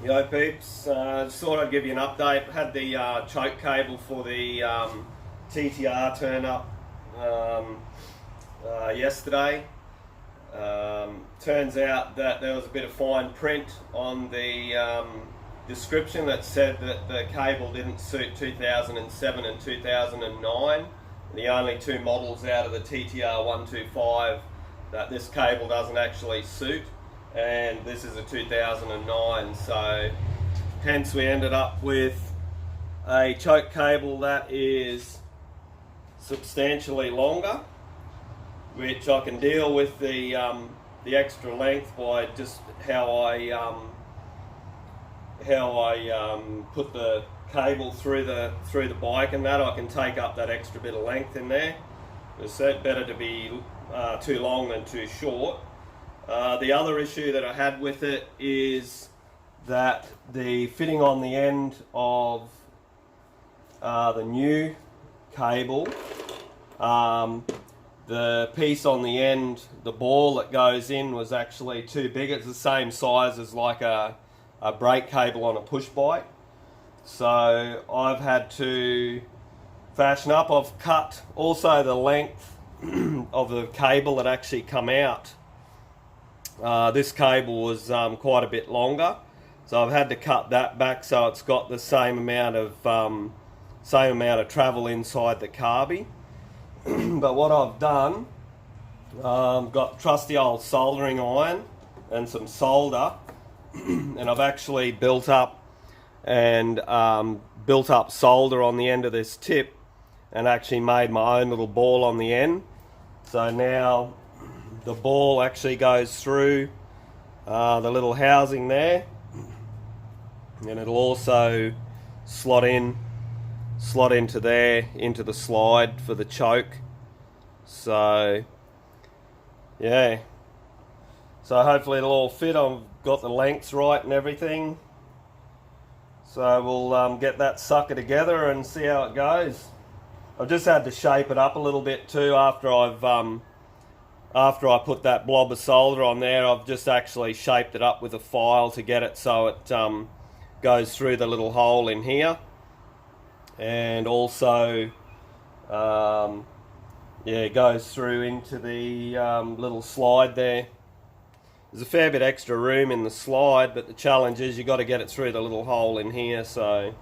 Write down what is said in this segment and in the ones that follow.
Yo peeps, just thought I'd give you an update. Had the choke cable for the TTR turn up yesterday. Turns out that there was a bit of fine print on the description that said that the cable didn't suit 2007 and 2009. The only two models out of the TTR125 that this cable doesn't actually suit, and this is a 2009, so hence we ended up with a choke cable that is substantially longer, which I can deal with the extra length by just how I put the cable through the bike, and that I can take up that extra bit of length in there. It's better to be too long than too short. The other issue that I had with it is that the fitting on the end of the new cable, the piece on the end, the ball that goes in, was actually too big. It's the same size as like a brake cable on a push bike. So I've had to fashion up. I've cut also the length of the cable that actually come out. This cable was quite a bit longer, so I've had to cut that back so it's got the same amount of travel inside the carby. But what I've done, got trusty old soldering iron and some solder, and I've actually built up solder on the end of this tip and actually made my own little ball on the end. So now the ball actually goes through the little housing there, and it'll also slot into there, into the slide for the choke. So yeah, so hopefully it'll all fit. I've got the lengths right and everything, so we'll get that sucker together and see how it goes. I've just had to shape it up a little bit too after I put that blob of solder on there. I've just actually shaped it up with a file to get it so it goes through the little hole in here, and also it goes through into the little slide there. There's a fair bit extra room in the slide, but the challenge is you got to get it through the little hole in here. So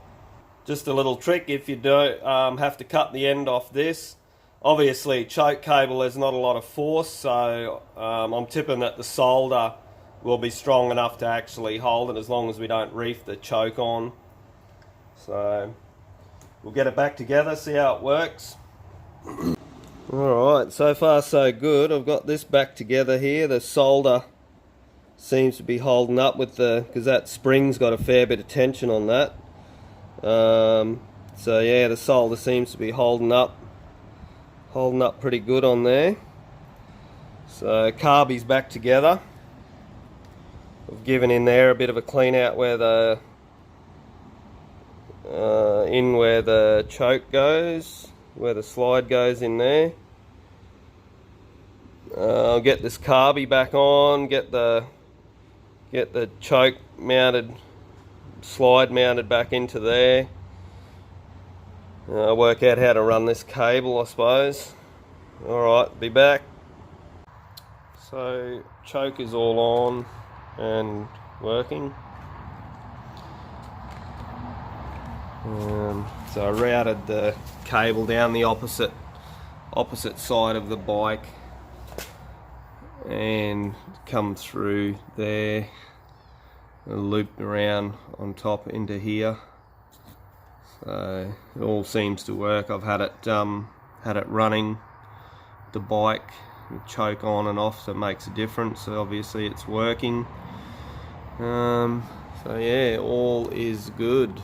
just a little trick, if you don't have to cut the end off this. Obviously, choke cable, there's not a lot of force, so I'm tipping that the solder will be strong enough to actually hold it, as long as we don't reef the choke on. So we'll get it back together, see how it works. Alright, so far so good. I've got this back together here. The solder seems to be holding up with because that spring's got a fair bit of tension on that. So yeah, the solder seems to be holding up pretty good on there. So carby's back together. I've given in there a bit of a clean out where the where the choke goes, where the slide goes in there. I'll get this carby back on, get the choke mounted, slide mounted back into there. Work out how to run this cable, I suppose. Alright, be back. So choke is all on and working. So I routed the cable down the opposite side of the bike and come through there, looped around on top into here. So it all seems to work. I've had it running the bike, choke on and off, so it makes a difference. So obviously it's working. So yeah, all is good.